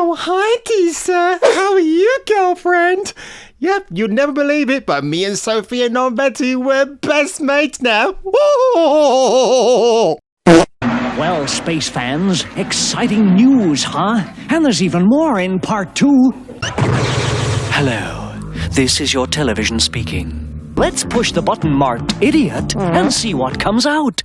Oh, hi, Tisa. How are you, girlfriend? Yep, you'd never believe it, but me and Sophia Non-Betty, we're best mates now. Woo! Well, space fans, exciting news, huh? And there's even more in part 2. Hello, this is your television speaking. Let's push the button marked idiot and see what comes out.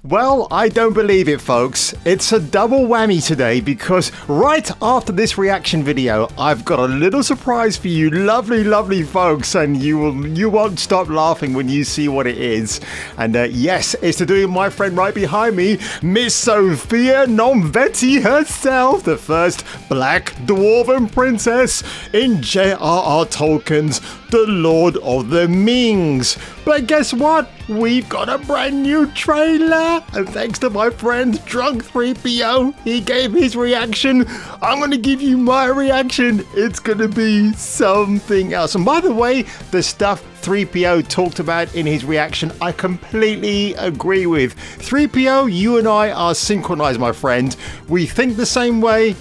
Well, I don't believe it, folks. It's a double whammy today because right after this reaction video, I've got a little surprise for you lovely, lovely folks, and you won't stop laughing when you see what it is. And yes, it's to do with my friend right behind me, Miss Sophia Non-Betty herself, the first Black Dwarven princess in J.R.R. Tolkien's The Lord of the Mings. But guess what? We've got a brand new trailer, and thanks to my friend Drunk 3PO, he gave his reaction. I'm going to give you my reaction. It's going to be something else. And by the way, the stuff 3PO talked about in his reaction, I completely agree with. 3PO, you and I are synchronized, my friend. We think the same way.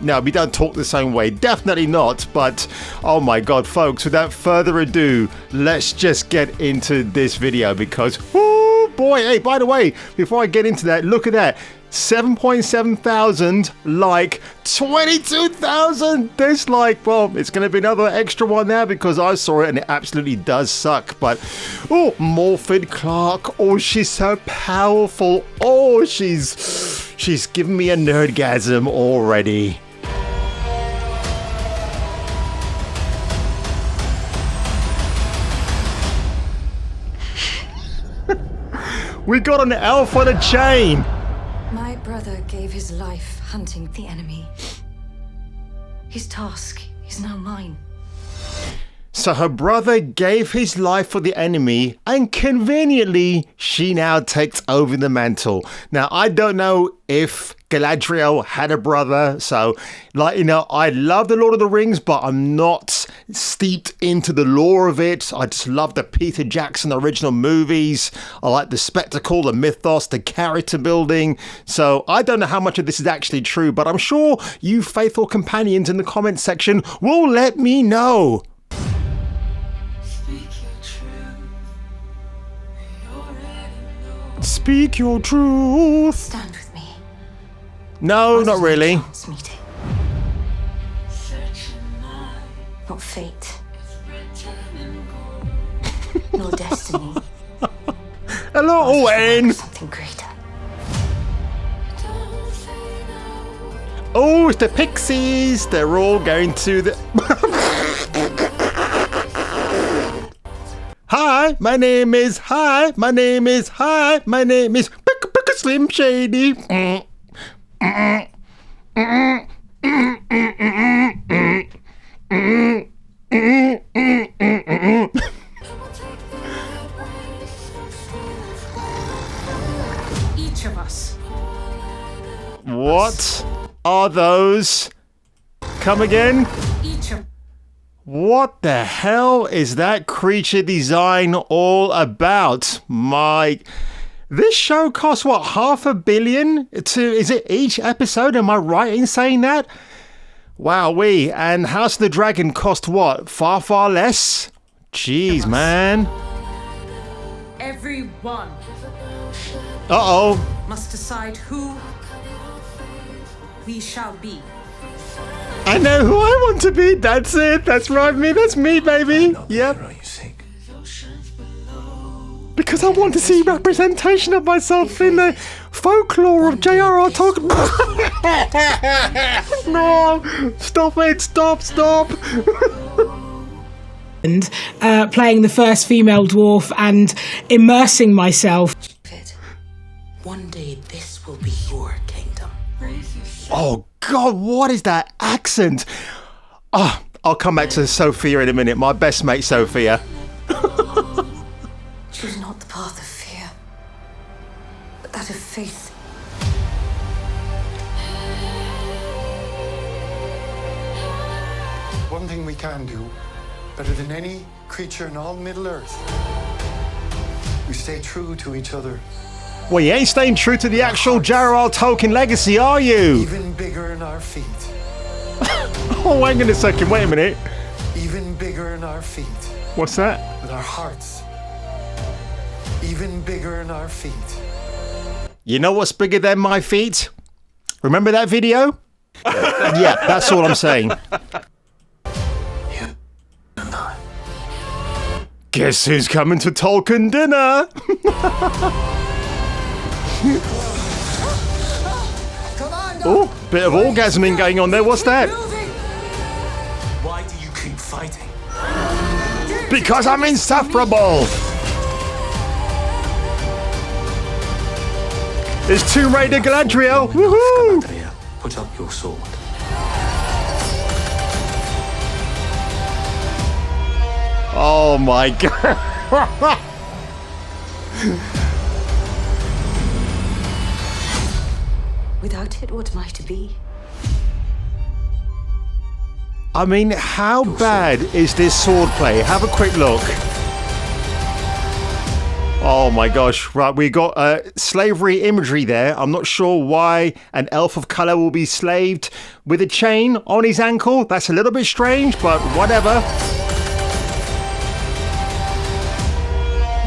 No, we don't talk the same way. Definitely not. But, oh my God, folks, without further ado, let's just get into this video because, oh boy. Hey, by the way, before I get into that, look at that. 7.7 thousand, like 22,000 dislike. Well, it's going to be another extra one now because I saw it and it absolutely does suck. But, oh, Morfydd Clark. Oh, she's so powerful. Oh, she's giving me a nerdgasm already. We got an elf on a chain. My brother gave his life hunting the enemy. His task is now mine. So her brother gave his life for the enemy, and conveniently, she now takes over the mantle. Now, I don't know if Galadriel had a brother, so, like, you know, I love The Lord of the Rings, but I'm not steeped into the lore of it. I just love the Peter Jackson original movies. I like the spectacle, the mythos, the character building. So I don't know how much of this is actually true, but I'm sure you faithful companions in the comments section will let me know. Speak your truth. Stand with me. No, not really. Meeting. Not fate. Nor destiny. Hello, Owen. Something greater. Oh, it's the pixies. They're all going to the... Hi, my name is Slim Shady. Each of us. What are those? Come again? Each of What the hell is that creature design all about? This show costs what, $500 million is it each episode? Am I right in saying that? Wowee. And House of the Dragon cost what? Far, far less? Jeez, man. everyone Uh-oh. must decide who we shall be. I know who I want to be. That's it. That's right, me. That's me, baby. Yep. Because I want to see representation of myself in the folklore of J.R.R. Tolkien. No! Stop it! Stop! And playing the first female dwarf and immersing myself. One day this will be your kingdom. Oh God, what is that accent? Oh, I'll come back to Sophia in a minute. My best mate, Sophia. Choose not the path of fear, but that of faith. One thing we can do, better than any creature in all Middle-earth, stay true to each other. Well, you ain't staying true to the actual J.R.R. Tolkien legacy, are you? Even bigger in our feet. Oh, hang on a second. Wait a minute. Even bigger in our feet. What's that? With our hearts. Even bigger in our feet. You know what's bigger than my feet? Remember that video? Yeah, that's all I'm saying. You and I. Guess who's coming to Tolkien dinner? Oh, bit of orgasming going on there. What's that? Why do you keep fighting? Because I'm insufferable. It's Tomb Raider Galadriel. Woohoo! Galadriel, put up your sword. Oh my god. Without it, what might be? I mean, how bad is this swordplay? Have a quick look. Oh my gosh, right, we got slavery imagery there. I'm not sure why an elf of colour will be slaved with a chain on his ankle. That's a little bit strange, but whatever.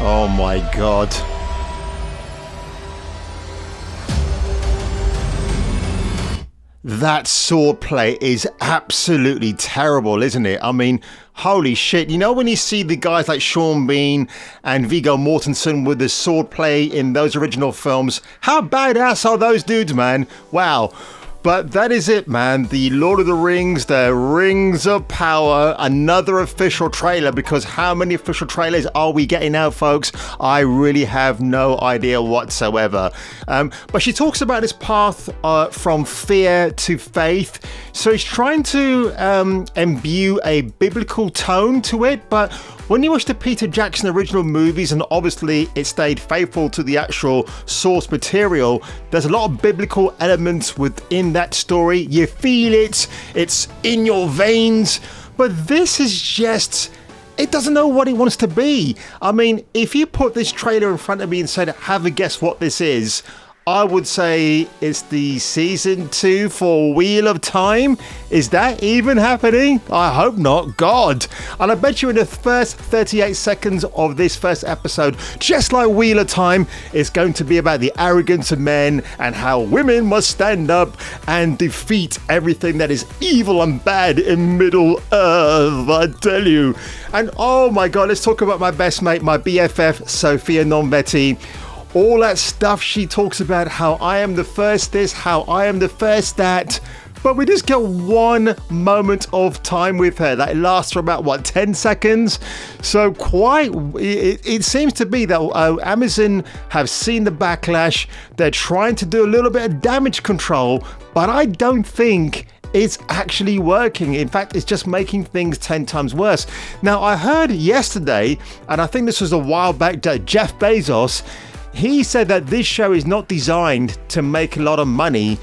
Oh my god. That swordplay is absolutely terrible, isn't it? I mean, holy shit. You know when you see the guys like Sean Bean and Viggo Mortensen with the swordplay in those original films, how badass are those dudes, man? Wow. But that is it, man. The Lord of the Rings, the Rings of Power, another official trailer, because how many official trailers are we getting now, folks? I really have no idea whatsoever. But she talks about this path from fear to faith. So he's trying to imbue a biblical tone to it, but when you watch the Peter Jackson original movies, and obviously it stayed faithful to the actual source material, there's a lot of biblical elements within that story. You feel it, it's in your veins, but this is just, it doesn't know what it wants to be. I mean, if you put this trailer in front of me and said, have a guess what this is, I would say it's the season 2 for Wheel of Time. Is that even happening? I hope not. God. And I bet you in the first 38 seconds of this first episode, just like Wheel of Time, it's going to be about the arrogance of men and how women must stand up and defeat everything that is evil and bad in Middle Earth, I tell you. And oh my God, let's talk about my best mate, my BFF, Sophia Nonvetti. All that stuff she talks about, how I am the first this, how I am the first that. But we just get one moment of time with her that lasts for about, what, 10 seconds? So it seems to be that Amazon have seen the backlash. They're trying to do a little bit of damage control, but I don't think it's actually working. In fact, it's just making things 10 times worse. Now, I heard yesterday, and I think this was a while back, that Jeff Bezos, he said that this show is not designed to make a lot of money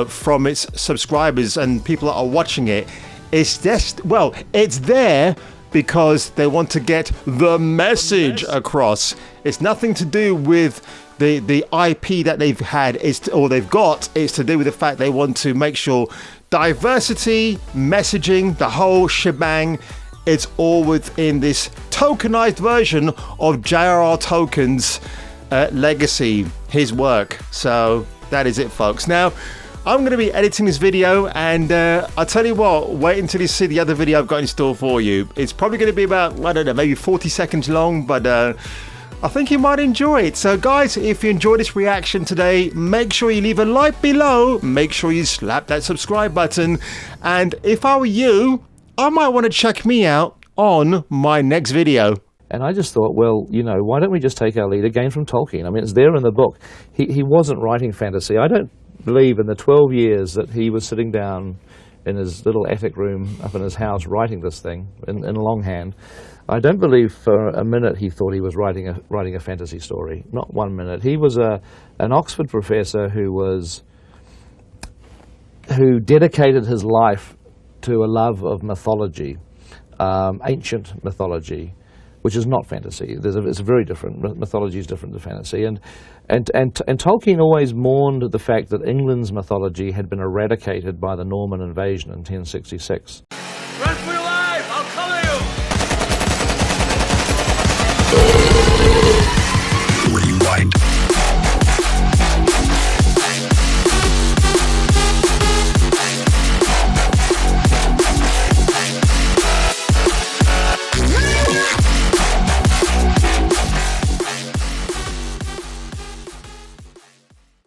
from its subscribers and people that are watching it. It's just, well, it's there because they want to get the message across. It's nothing to do with the IP that they've had or they've got. It's to do with the fact they want to make sure diversity, messaging, the whole shebang, it's all within this tokenized version of J.R.R. Tolkien's legacy, his work. So that is it, folks. Now I'm going to be editing this video, and I'll tell you what, wait until you see the other video I've got in store for you. It's probably going to be about, I don't know, maybe 40 seconds long, but I think you might enjoy it. So guys, if you enjoyed this reaction today, make sure you leave a like below, make sure you slap that subscribe button, and if I were you, I might want to check me out on my next video. And I just thought, well, you know, why don't we just take our lead again from Tolkien? I mean, it's there in the book. He wasn't writing fantasy. I don't believe in the 12 years that he was sitting down in his little attic room up in his house writing this thing in longhand. I don't believe for a minute he thought he was writing a fantasy story. Not 1 minute. He was an Oxford professor who dedicated his life to a love of mythology, ancient mythology. which is not fantasy. It's a very different, mythology is different to fantasy. And Tolkien always mourned the fact that England's mythology had been eradicated by the Norman invasion in 1066. Run for your life! I'll cover you!